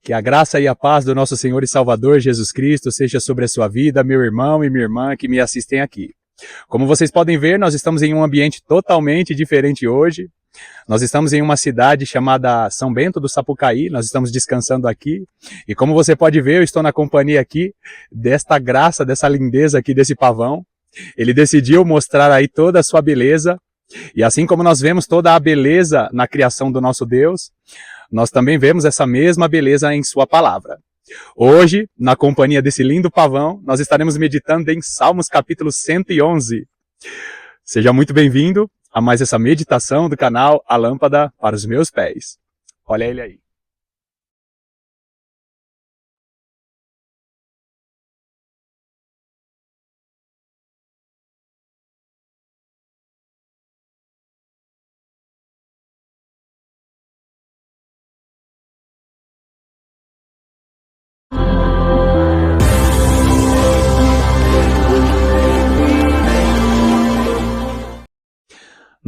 Que a graça e a paz do nosso Senhor e Salvador Jesus Cristo seja sobre a sua vida, meu irmão e minha irmã que me assistem aqui. Como vocês podem ver, nós estamos em um ambiente totalmente diferente hoje. Nós estamos em uma cidade chamada São Bento do Sapucaí, nós estamos descansando aqui. E como você pode ver, eu estou na companhia aqui desta graça, dessa lindeza aqui desse pavão. Ele decidiu mostrar aí toda a sua beleza. E assim como nós vemos toda a beleza na criação do nosso Deus, nós também vemos essa mesma beleza em sua palavra. Hoje, na companhia desse lindo pavão, nós estaremos meditando em Salmos capítulo 111. Seja muito bem-vindo a mais essa meditação do canal A Lâmpada para os Meus Pés. Olha ele aí.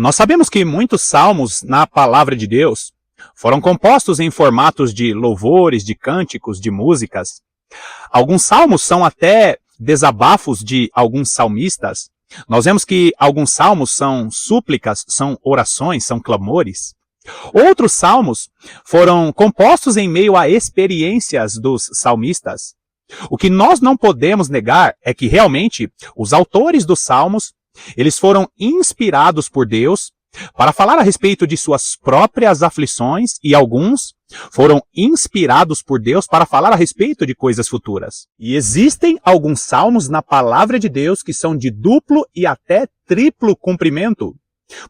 Nós sabemos que muitos salmos na palavra de Deus foram compostos em formatos de louvores, de cânticos, de músicas. Alguns salmos são até desabafos de alguns salmistas. Nós vemos que alguns salmos são súplicas, são orações, são clamores. Outros salmos foram compostos em meio a experiências dos salmistas. O que nós não podemos negar é que realmente os autores dos salmos eles foram inspirados por Deus para falar a respeito de suas próprias aflições e alguns foram inspirados por Deus para falar a respeito de coisas futuras. E existem alguns salmos na palavra de Deus que são de duplo e até triplo cumprimento.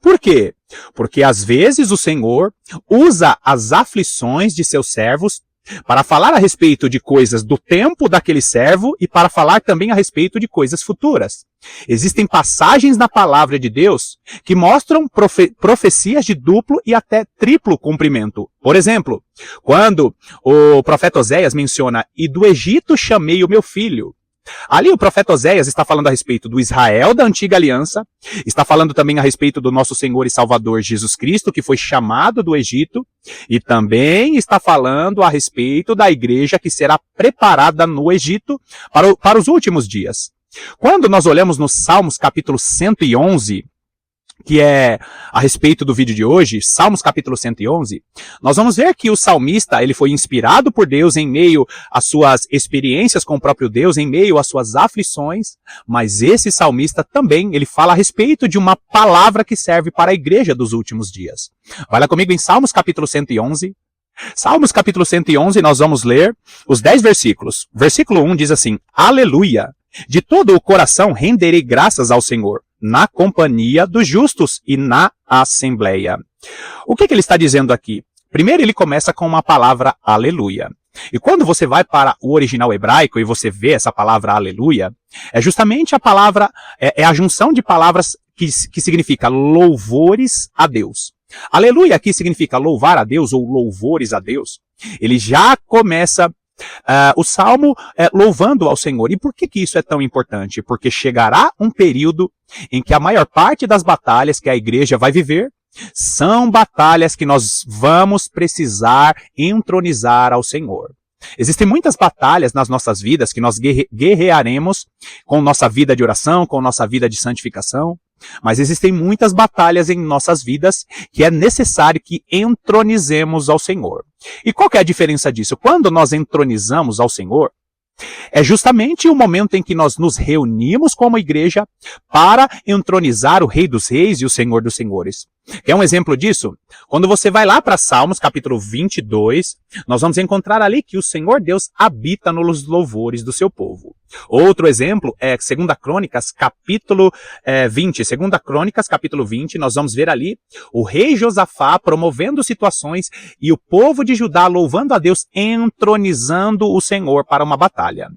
Por quê? Porque às vezes o Senhor usa as aflições de seus servos para falar a respeito de coisas do tempo daquele servo e para falar também a respeito de coisas futuras. Existem passagens na palavra de Deus que mostram profecias de duplo e até triplo cumprimento. Por exemplo, quando o profeta Oséias menciona, "E do Egito chamei o meu filho", ali o profeta Oséias está falando a respeito do Israel da antiga aliança, está falando também a respeito do nosso Senhor e Salvador Jesus Cristo, que foi chamado do Egito, e também está falando a respeito da igreja que será preparada no Egito para os últimos dias. Quando nós olhamos no Salmos capítulo 111, que é a respeito do vídeo de hoje, Salmos capítulo 111, nós vamos ver que o salmista ele foi inspirado por Deus em meio às suas experiências com o próprio Deus, em meio às suas aflições, mas esse salmista também ele fala a respeito de uma palavra que serve para a igreja dos últimos dias. Vai lá comigo em Salmos capítulo 111. Salmos capítulo 111, nós vamos ler os 10 versículos. Versículo 1 diz assim, Aleluia! De todo o coração renderei graças ao Senhor, na companhia dos justos e na assembleia. O que ele está dizendo aqui? Primeiro ele começa com uma palavra aleluia. E quando você vai para o original hebraico e você vê essa palavra aleluia, é justamente a palavra, é a junção de palavras que significa louvores a Deus. Aleluia aqui significa louvar a Deus ou louvores a Deus. Ele já começa o salmo louvando ao Senhor. E por que isso é tão importante? Porque chegará um período em que a maior parte das batalhas que a igreja vai viver são batalhas que nós vamos precisar entronizar ao Senhor. Existem muitas batalhas nas nossas vidas que nós guerrearemos com nossa vida de oração, com nossa vida de santificação. Mas existem muitas batalhas em nossas vidas que é necessário que entronizemos ao Senhor. E qual que é a diferença disso? Quando nós entronizamos ao Senhor, é justamente o momento em que nós nos reunimos como igreja para entronizar o Rei dos Reis e o Senhor dos Senhores. Quer um exemplo disso? Quando você vai lá para Salmos, capítulo 22, nós vamos encontrar ali que o Senhor Deus habita nos louvores do seu povo. Outro exemplo é 2 Crônicas, capítulo 20. 2 Crônicas, capítulo 20, nós vamos ver ali o rei Josafá promovendo situações e o povo de Judá louvando a Deus, entronizando o Senhor para uma batalha.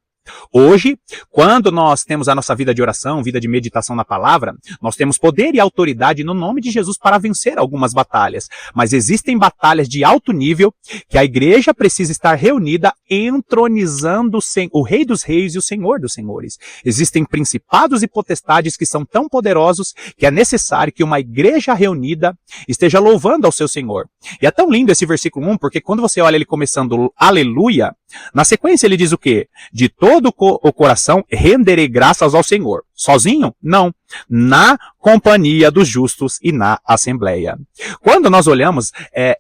Hoje, quando nós temos a nossa vida de oração, vida de meditação na palavra, nós temos poder e autoridade no nome de Jesus para vencer algumas batalhas. Mas existem batalhas de alto nível que a igreja precisa estar reunida entronizando o Rei dos Reis e o Senhor dos Senhores. Existem principados e potestades que são tão poderosos que é necessário que uma igreja reunida esteja louvando ao seu Senhor. E é tão lindo esse versículo 1, porque quando você olha ele começando aleluia, na sequência ele diz o quê? De todo o coração renderei graças ao Senhor. Sozinho? Não. Na companhia dos justos e na assembleia. Quando nós olhamos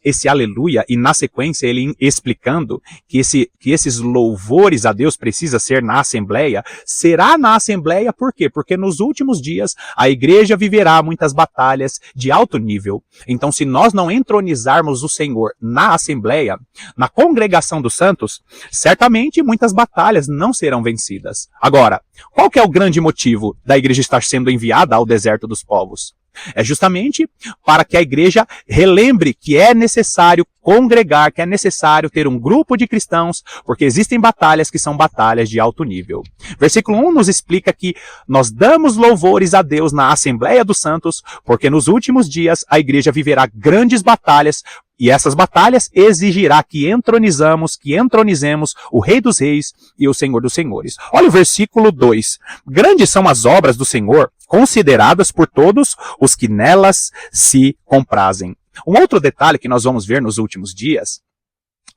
esse aleluia e na sequência ele explicando que esses louvores a Deus precisa ser na assembleia, será na assembleia por quê? Porque nos últimos dias a igreja viverá muitas batalhas de alto nível. Então se nós não entronizarmos o Senhor na assembleia, na congregação dos santos, certamente muitas batalhas não serão vencidas. Agora, qual que é o grande motivo da igreja estar sendo enviada ao deserto dos povos? É justamente para que a igreja relembre que é necessário congregar, que é necessário ter um grupo de cristãos, porque existem batalhas que são batalhas de alto nível. Versículo 1 nos explica que nós damos louvores a Deus na Assembleia dos Santos, porque nos últimos dias a igreja viverá grandes batalhas, e essas batalhas exigirá que entronizemos o Rei dos Reis e o Senhor dos Senhores. Olha o versículo 2. Grandes são as obras do Senhor, consideradas por todos os que nelas se comprazem. Um outro detalhe que nós vamos ver nos últimos dias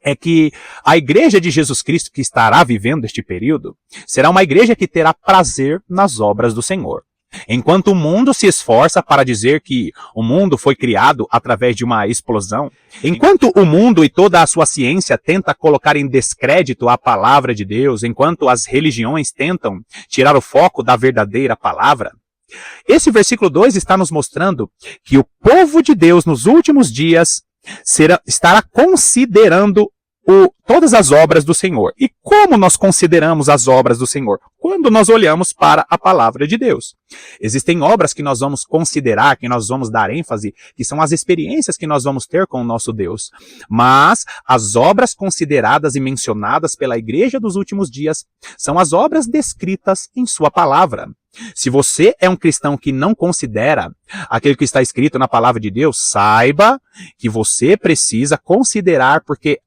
é que a igreja de Jesus Cristo que estará vivendo este período será uma igreja que terá prazer nas obras do Senhor. Enquanto o mundo se esforça para dizer que o mundo foi criado através de uma explosão, enquanto o mundo e toda a sua ciência tenta colocar em descrédito a palavra de Deus, enquanto as religiões tentam tirar o foco da verdadeira palavra, esse versículo 2 está nos mostrando que o povo de Deus nos últimos dias estará considerando todas as obras do Senhor. E como nós consideramos as obras do Senhor? Quando nós olhamos para a palavra de Deus. Existem obras que nós vamos considerar, que nós vamos dar ênfase, que são as experiências que nós vamos ter com o nosso Deus. Mas as obras consideradas e mencionadas pela igreja dos últimos dias são as obras descritas em sua palavra. Se você é um cristão que não considera aquilo que está escrito na palavra de Deus, saiba que você precisa considerar, porque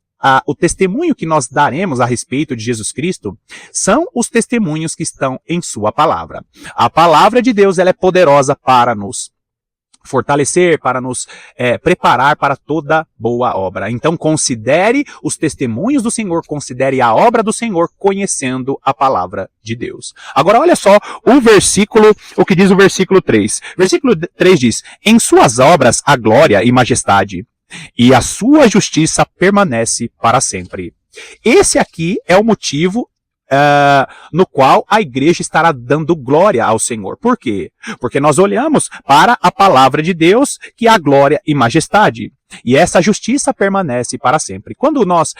o testemunho que nós daremos a respeito de Jesus Cristo são os testemunhos que estão em sua palavra. A palavra de Deus ela é poderosa para nos fortalecer, para nos preparar para toda boa obra. Então considere os testemunhos do Senhor, considere a obra do Senhor, conhecendo a palavra de Deus. Agora olha só o que diz o versículo 3. Versículo 3 diz: em suas obras há glória e majestade, e a sua justiça permanece para sempre. Esse aqui é o motivo no qual a igreja estará dando glória ao Senhor. Por quê? Porque nós olhamos para a palavra de Deus, que há glória e majestade. E essa justiça permanece para sempre. Quando nós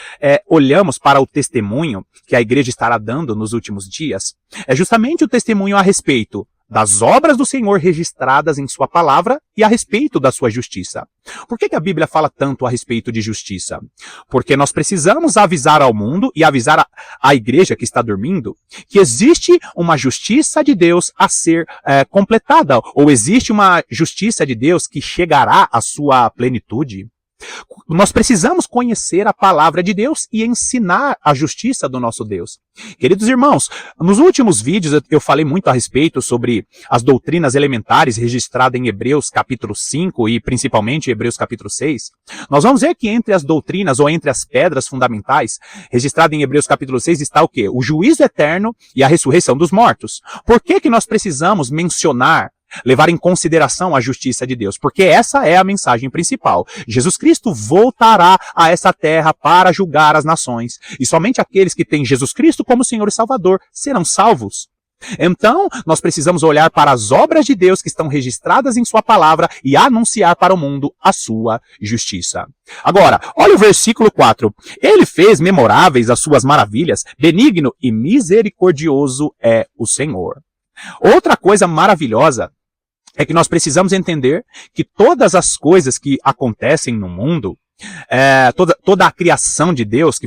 olhamos para o testemunho que a igreja estará dando nos últimos dias, é justamente o testemunho a respeito das obras do Senhor registradas em sua palavra e a respeito da sua justiça. Por que a Bíblia fala tanto a respeito de justiça? Porque nós precisamos avisar ao mundo e avisar a igreja que está dormindo que existe uma justiça de Deus a ser completada, ou existe uma justiça de Deus que chegará à sua plenitude. Nós precisamos conhecer a palavra de Deus e ensinar a justiça do nosso Deus. Queridos irmãos, nos últimos vídeos eu falei muito a respeito sobre as doutrinas elementares registradas em Hebreus capítulo 5 e principalmente Hebreus capítulo 6. Nós vamos ver que entre as doutrinas ou entre as pedras fundamentais registradas em Hebreus capítulo 6 está o quê? O juízo eterno e a ressurreição dos mortos. Por que nós precisamos levar em consideração a justiça de Deus? Porque essa é a mensagem principal. Jesus Cristo voltará a essa terra para julgar as nações. E somente aqueles que têm Jesus Cristo como Senhor e Salvador serão salvos. Então, nós precisamos olhar para as obras de Deus que estão registradas em sua palavra e anunciar para o mundo a sua justiça. Agora, olha o versículo 4. Ele fez memoráveis as suas maravilhas, benigno e misericordioso é o Senhor. Outra coisa maravilhosa é que nós precisamos entender que todas as coisas que acontecem no mundo toda a criação de Deus,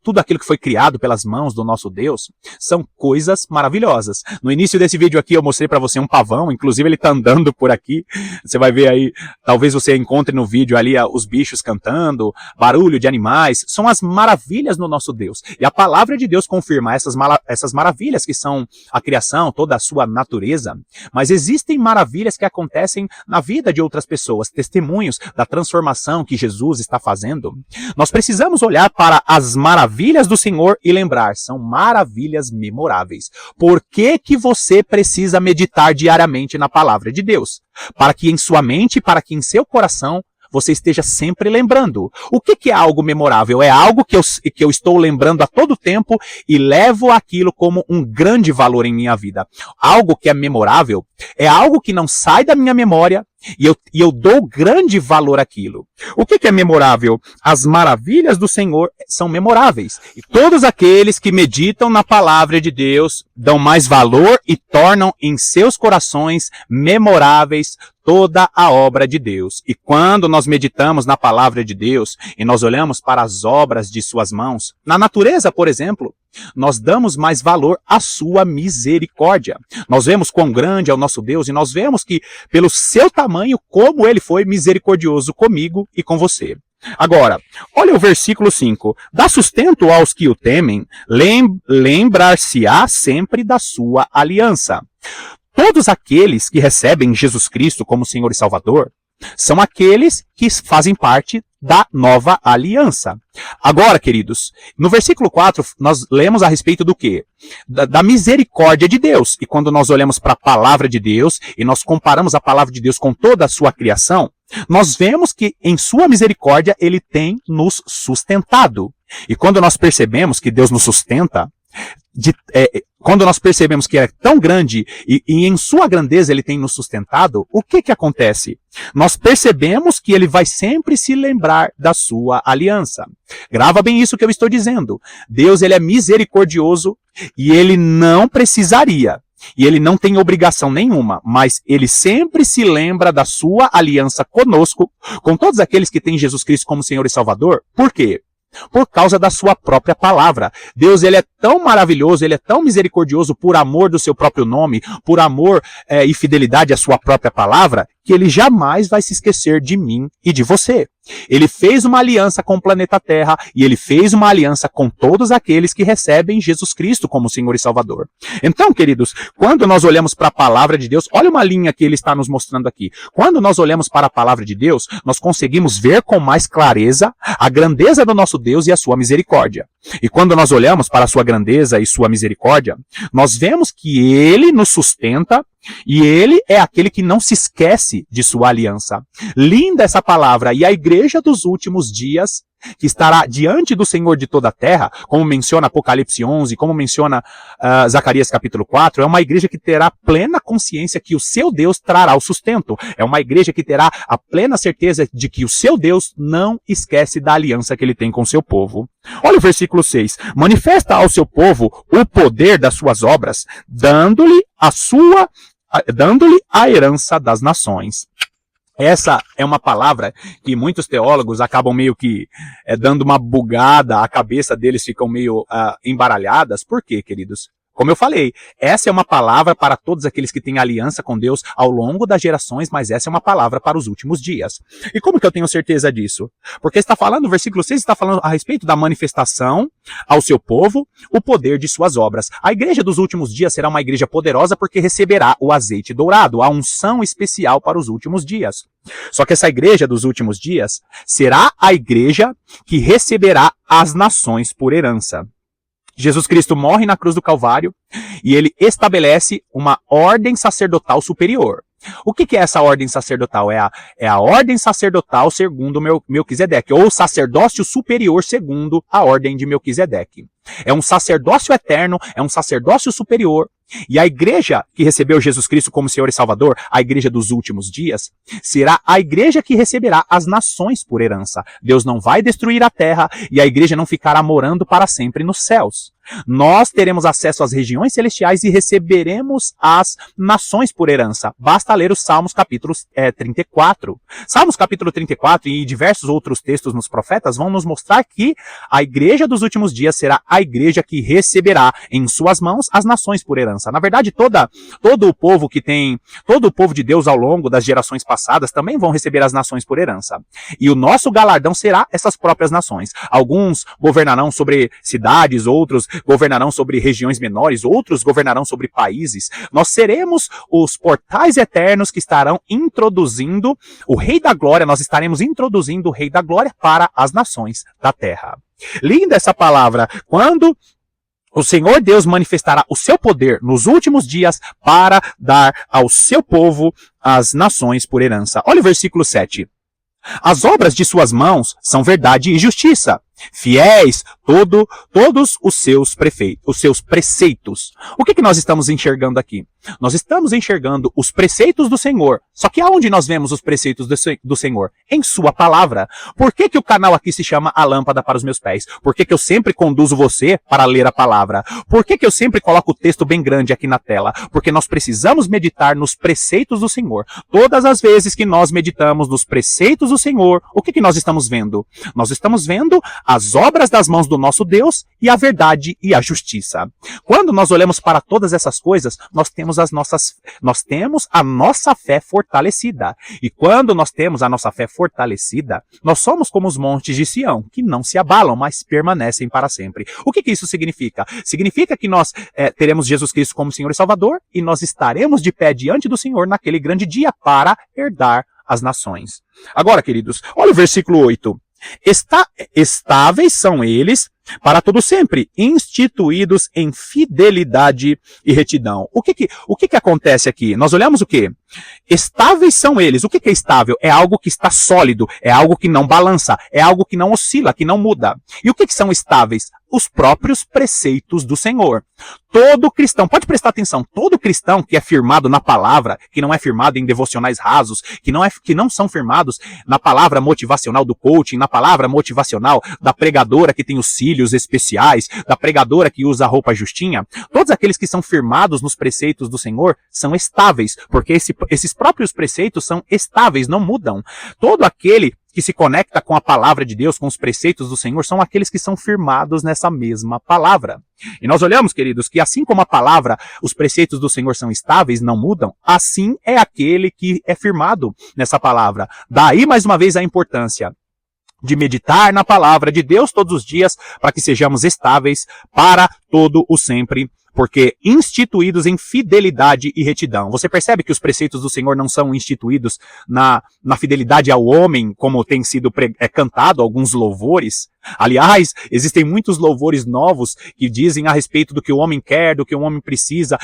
tudo aquilo que foi criado pelas mãos do nosso Deus, são coisas maravilhosas. No início desse vídeo aqui eu mostrei para você um pavão, inclusive ele tá andando por aqui, você vai ver aí, talvez você encontre no vídeo ali os bichos cantando, barulho de animais, são as maravilhas do nosso Deus. E a palavra de Deus confirma essas maravilhas que são a criação, toda a sua natureza, mas existem maravilhas que acontecem na vida de outras pessoas, testemunhos da transformação que Jesus está fazendo. Nós precisamos olhar para as maravilhas do Senhor e lembrar, são maravilhas memoráveis. Por que que você precisa meditar diariamente na palavra de Deus? Para que em sua mente, para que em seu coração, você esteja sempre lembrando. O que é algo memorável? É algo que eu estou lembrando a todo tempo e levo aquilo como um grande valor em minha vida. Algo que é memorável é algo que não sai da minha memória e eu dou grande valor àquilo. O que é memorável? As maravilhas do Senhor são memoráveis. E todos aqueles que meditam na palavra de Deus dão mais valor e tornam em seus corações memoráveis toda a obra de Deus. E quando nós meditamos na palavra de Deus e nós olhamos para as obras de suas mãos, na natureza, por exemplo, nós damos mais valor à sua misericórdia. Nós vemos quão grande é o nosso Deus e nós vemos que, pelo seu tamanho, como ele foi misericordioso comigo e com você. Agora, olha o versículo 5. Dá sustento aos que o temem, lembrar-se-á sempre da sua aliança. Todos aqueles que recebem Jesus Cristo como Senhor e Salvador são aqueles que fazem parte da nova aliança. Agora, queridos, no versículo 4, nós lemos a respeito do quê? Da misericórdia de Deus. E quando nós olhamos para a palavra de Deus e nós comparamos a palavra de Deus com toda a sua criação, nós vemos que em sua misericórdia ele tem nos sustentado. E quando nós percebemos que Deus nos sustenta, quando nós percebemos que é tão grande e em sua grandeza ele tem nos sustentado, o que acontece? Nós percebemos que ele vai sempre se lembrar da sua aliança. Grava bem isso que eu estou dizendo. Deus, ele é misericordioso e ele não precisaria, e ele não tem obrigação nenhuma, mas ele sempre se lembra da sua aliança conosco, com todos aqueles que têm Jesus Cristo como Senhor e Salvador. Por quê? Por causa da sua própria palavra. Deus, ele é tão maravilhoso, ele é tão misericordioso por amor do seu próprio nome, por amor e fidelidade à sua própria palavra, que ele jamais vai se esquecer de mim e de você. Ele fez uma aliança com o planeta Terra e ele fez uma aliança com todos aqueles que recebem Jesus Cristo como Senhor e Salvador. Então, queridos, quando nós olhamos para a palavra de Deus, olha uma linha que ele está nos mostrando aqui. Quando nós olhamos para a palavra de Deus, nós conseguimos ver com mais clareza a grandeza do nosso Deus e a sua misericórdia. E quando nós olhamos para a sua grandeza e sua misericórdia, nós vemos que ele nos sustenta e ele é aquele que não se esquece de sua aliança. Linda essa palavra. E a igreja dos últimos dias, que estará diante do Senhor de toda a terra, como menciona Apocalipse 11, como menciona Zacarias capítulo 4, é uma igreja que terá plena consciência que o seu Deus trará o sustento. É uma igreja que terá a plena certeza de que o seu Deus não esquece da aliança que ele tem com o seu povo. Olha o versículo 6. Manifesta ao seu povo o poder das suas obras, dando-lhe a herança das nações. Essa é uma palavra que muitos teólogos acabam meio que dando uma bugada, a cabeça deles ficam meio embaralhadas. Por quê, queridos? Como eu falei, essa é uma palavra para todos aqueles que têm aliança com Deus ao longo das gerações, mas essa é uma palavra para os últimos dias. E como que eu tenho certeza disso? Porque está falando, o versículo 6 está falando a respeito da manifestação ao seu povo, o poder de suas obras. A igreja dos últimos dias será uma igreja poderosa porque receberá o azeite dourado, a unção especial para os últimos dias. Só que essa igreja dos últimos dias será a igreja que receberá as nações por herança. Jesus Cristo morre na cruz do Calvário e ele estabelece uma ordem sacerdotal superior. O que é essa ordem sacerdotal? É a ordem sacerdotal segundo Melquisedeque, ou sacerdócio superior segundo a ordem de Melquisedeque. é um sacerdócio eterno, é um sacerdócio superior. E a igreja que recebeu Jesus Cristo como Senhor e Salvador, a igreja dos últimos dias, será a igreja que receberá as nações por herança. Deus não vai destruir a terra e a igreja não ficará morando para sempre nos céus. Nós teremos acesso às regiões celestiais e receberemos as nações por herança. Basta ler os Salmos capítulo 34. Salmos capítulo 34 e diversos outros textos nos profetas vão nos mostrar que a igreja dos últimos dias será a igreja que receberá em suas mãos as nações por herança. Na verdade, todo o povo de Deus ao longo das gerações passadas também vão receber as nações por herança. E o nosso galardão será essas próprias nações. Alguns governarão sobre cidades, outros governarão sobre regiões menores, outros governarão sobre países. Nós seremos os portais eternos que estarão introduzindo o Rei da Glória, nós estaremos introduzindo o Rei da Glória para as nações da terra. Linda essa palavra, quando o Senhor Deus manifestará o seu poder nos últimos dias para dar ao seu povo as nações por herança. Olha o versículo 7. As obras de suas mãos são verdade e justiça. Fiéis todos os seus preceitos. O que nós estamos enxergando aqui? Nós estamos enxergando os preceitos do Senhor. Só que aonde nós vemos os preceitos do Senhor? Em sua palavra. Por que o canal aqui se chama A Lâmpada para os Meus Pés? Por que eu sempre conduzo você para ler a palavra? Por que eu sempre coloco o texto bem grande aqui na tela? Porque nós precisamos meditar nos preceitos do Senhor. Todas as vezes que nós meditamos nos preceitos do Senhor, o que nós estamos vendo? Nós estamos vendo as obras das mãos do nosso Deus e a verdade e a justiça. Quando nós olhamos para todas essas coisas, nós temos a nossa fé fortalecida. E quando nós temos a nossa fé fortalecida, nós somos como os montes de Sião, que não se abalam, mas permanecem para sempre. O que isso significa? Significa que nós teremos Jesus Cristo como Senhor e Salvador e nós estaremos de pé diante do Senhor naquele grande dia para herdar as nações. Agora, queridos, olha o versículo 8. Estáveis são eles para todo sempre, instituídos em fidelidade e retidão. O que acontece aqui? Nós olhamos o quê? Estáveis são eles. O que é estável? É algo que está sólido, é algo que não balança, é algo que não oscila, que não muda. E o que são estáveis? Os próprios preceitos do Senhor. Todo cristão, pode prestar atenção, todo cristão que é firmado na palavra, que não é firmado em devocionais rasos, que não são firmados na palavra motivacional do coaching, na palavra motivacional da pregadora que tem os cílios especiais, da pregadora que usa a roupa justinha, todos aqueles que são firmados nos preceitos do Senhor são estáveis, porque esses próprios preceitos são estáveis, não mudam. Todo aquele que se conecta com a palavra de Deus, com os preceitos do Senhor, são aqueles que são firmados nessa mesma palavra. E nós olhamos, queridos, que assim como a palavra, os preceitos do Senhor são estáveis, não mudam, assim é aquele que é firmado nessa palavra. Daí, mais uma vez, a importância de meditar na palavra de Deus todos os dias, para que sejamos estáveis para todo o sempre, porque instituídos em fidelidade e retidão. Você percebe que os preceitos do Senhor não são instituídos na fidelidade ao homem, como tem sido cantado alguns louvores? Aliás, existem muitos louvores novos que dizem a respeito do que o homem quer, do que o homem precisa,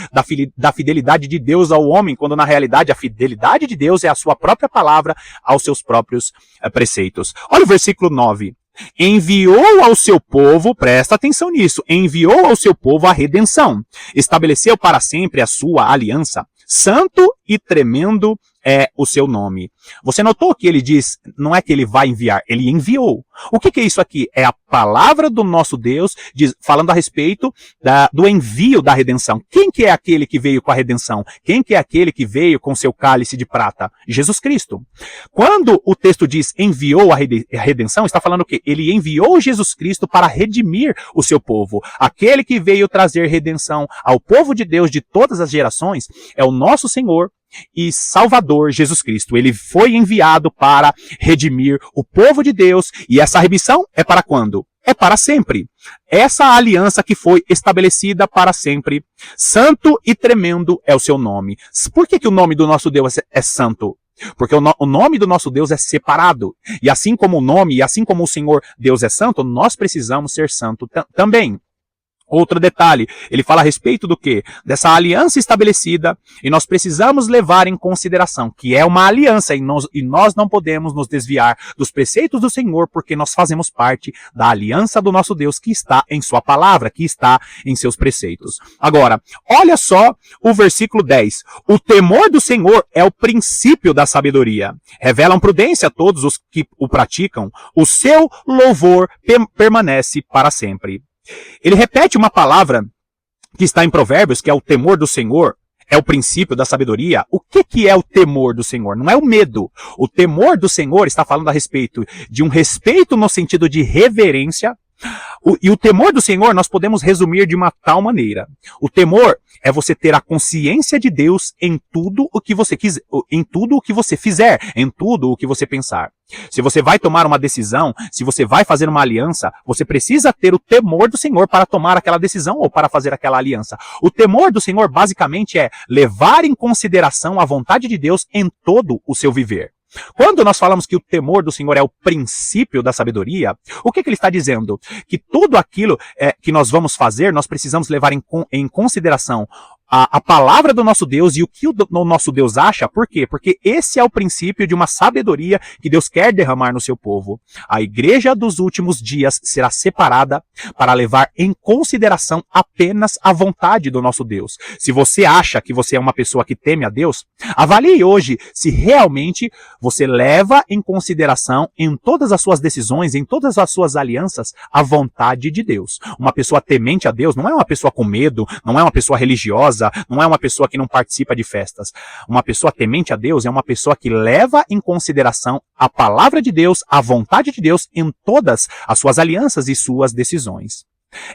da fidelidade de Deus ao homem, quando na realidade a fidelidade de Deus é a sua própria palavra aos seus próprios preceitos. Olha o versículo 9. Enviou ao seu povo, presta atenção nisso, enviou ao seu povo a redenção, estabeleceu para sempre a sua aliança, santo e tremendo é o seu nome. Você notou que ele diz, não é que ele vai enviar, ele enviou. O que é isso aqui? É a palavra do nosso Deus, falando a respeito do envio da redenção. Quem que é aquele que veio com a redenção? Quem que é aquele que veio com seu cálice de prata? Jesus Cristo. Quando o texto diz enviou a redenção, está falando o quê? Ele enviou Jesus Cristo para redimir o seu povo. Aquele que veio trazer redenção ao povo de Deus de todas as gerações é o nosso Senhor e Salvador Jesus Cristo. Ele foi enviado para redimir o povo de Deus, e essa remissão é para quando? É para sempre. Essa aliança que foi estabelecida para sempre. Santo e tremendo é o seu nome. Por que o nome do nosso Deus é santo? Porque o nome do nosso Deus é separado. E assim como o nome, e assim como o Senhor Deus é santo, nós precisamos ser santo também. Outro detalhe, ele fala a respeito do quê? Dessa aliança estabelecida, e nós precisamos levar em consideração que é uma aliança, e nós não podemos nos desviar dos preceitos do Senhor, porque nós fazemos parte da aliança do nosso Deus, que está em sua palavra, que está em seus preceitos. Agora, olha só o versículo 10. O temor do Senhor é o princípio da sabedoria. Revelam prudência a todos os que o praticam. O seu louvor permanece para sempre. Ele repete uma palavra que está em Provérbios, que é o temor do Senhor, é o princípio da sabedoria. O que é o temor do Senhor? Não é o medo. O temor do Senhor está falando a respeito de um respeito no sentido de reverência. E o temor do Senhor nós podemos resumir de uma tal maneira. O temor é você ter a consciência de Deus em tudo o que você quiser, em tudo o que você fizer, em tudo o que você pensar. Se você vai tomar uma decisão, se você vai fazer uma aliança, você precisa ter o temor do Senhor para tomar aquela decisão ou para fazer aquela aliança. O temor do Senhor basicamente é levar em consideração a vontade de Deus em todo o seu viver. Quando nós falamos que o temor do Senhor é o princípio da sabedoria, o que ele está dizendo? Que tudo aquilo que nós vamos fazer, nós precisamos levar em consideração a palavra do nosso Deus e o que o nosso Deus acha. Por quê? Porque esse é o princípio de uma sabedoria que Deus quer derramar no seu povo. A igreja dos últimos dias será separada para levar em consideração apenas a vontade do nosso Deus. Se você acha que você é uma pessoa que teme a Deus, avalie hoje se realmente você leva em consideração em todas as suas decisões, em todas as suas alianças, a vontade de Deus. Uma pessoa temente a Deus não é uma pessoa com medo, não é uma pessoa religiosa, não é uma pessoa que não participa de festas. Uma pessoa temente a Deus é uma pessoa que leva em consideração a palavra de Deus, a vontade de Deus em todas as suas alianças e suas decisões.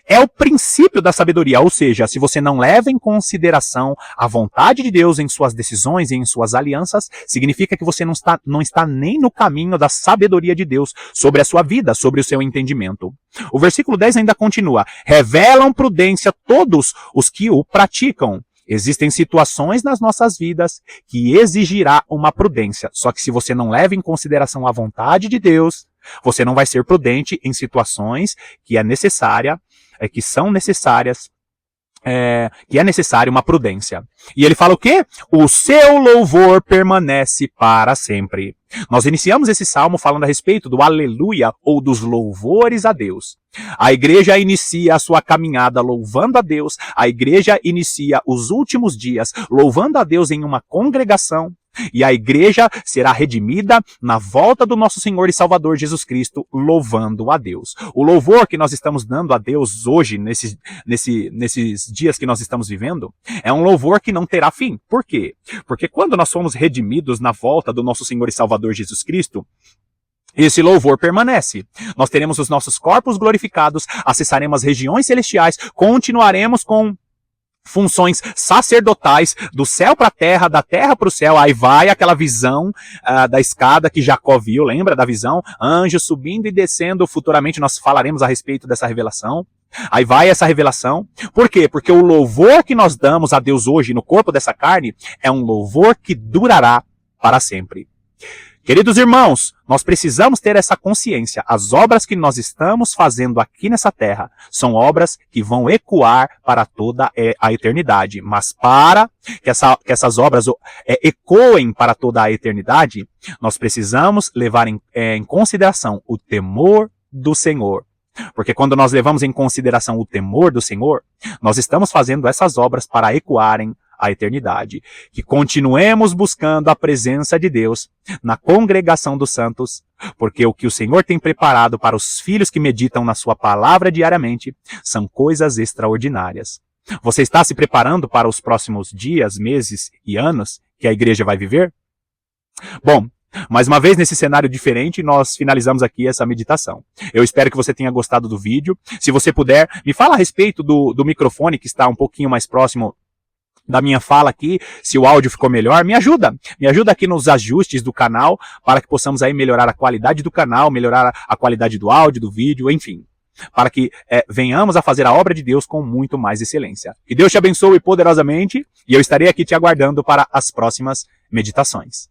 É o princípio da sabedoria, ou seja, se você não leva em consideração a vontade de Deus em suas decisões e em suas alianças, significa que você não está nem no caminho da sabedoria de Deus sobre a sua vida, sobre o seu entendimento. O versículo 10 ainda continua: revelam prudência todos os que o praticam. Existem situações nas nossas vidas que exigirá uma prudência, só que se você não leva em consideração a vontade de Deus, você não vai ser prudente em situações que é necessária, que são necessárias, que é necessária uma prudência. E ele fala o quê? O seu louvor permanece para sempre. Nós iniciamos esse salmo falando a respeito do aleluia ou dos louvores a Deus. A igreja inicia a sua caminhada louvando a Deus, a igreja inicia os últimos dias louvando a Deus em uma congregação, e a igreja será redimida na volta do nosso Senhor e Salvador Jesus Cristo, louvando a Deus. O louvor que nós estamos dando a Deus hoje, nesses dias que nós estamos vivendo, é um louvor que não terá fim. Por quê? Porque quando nós somos redimidos na volta do nosso Senhor e Salvador Jesus Cristo, esse louvor permanece. Nós teremos os nossos corpos glorificados, acessaremos as regiões celestiais, continuaremos com funções sacerdotais do céu para a terra, da terra para o céu. Aí vai aquela visão da escada que Jacó viu, lembra da visão? Anjos subindo e descendo, futuramente nós falaremos a respeito dessa revelação. Aí vai essa revelação. Por quê? Porque o louvor que nós damos a Deus hoje no corpo dessa carne é um louvor que durará para sempre. Queridos irmãos, nós precisamos ter essa consciência. As obras que nós estamos fazendo aqui nessa terra são obras que vão ecoar para toda a eternidade. Mas para que essas obras ecoem para toda a eternidade, nós precisamos levar em consideração o temor do Senhor. Porque quando nós levamos em consideração o temor do Senhor, nós estamos fazendo essas obras para ecoarem a eternidade. Que continuemos buscando a presença de Deus na congregação dos santos, porque o que o Senhor tem preparado para os filhos que meditam na sua palavra diariamente são coisas extraordinárias. Você está se preparando para os próximos dias, meses e anos que a igreja vai viver? Bom, mais uma vez, nesse cenário diferente, nós finalizamos aqui essa meditação. Eu espero que você tenha gostado do vídeo. Se você puder, me fala a respeito do microfone que está um pouquinho mais próximo da minha fala aqui, se o áudio ficou melhor, me ajuda aqui nos ajustes do canal, para que possamos aí melhorar a qualidade do canal, melhorar a qualidade do áudio, do vídeo, enfim, para que venhamos a fazer a obra de Deus com muito mais excelência. Que Deus te abençoe poderosamente, e eu estarei aqui te aguardando para as próximas meditações.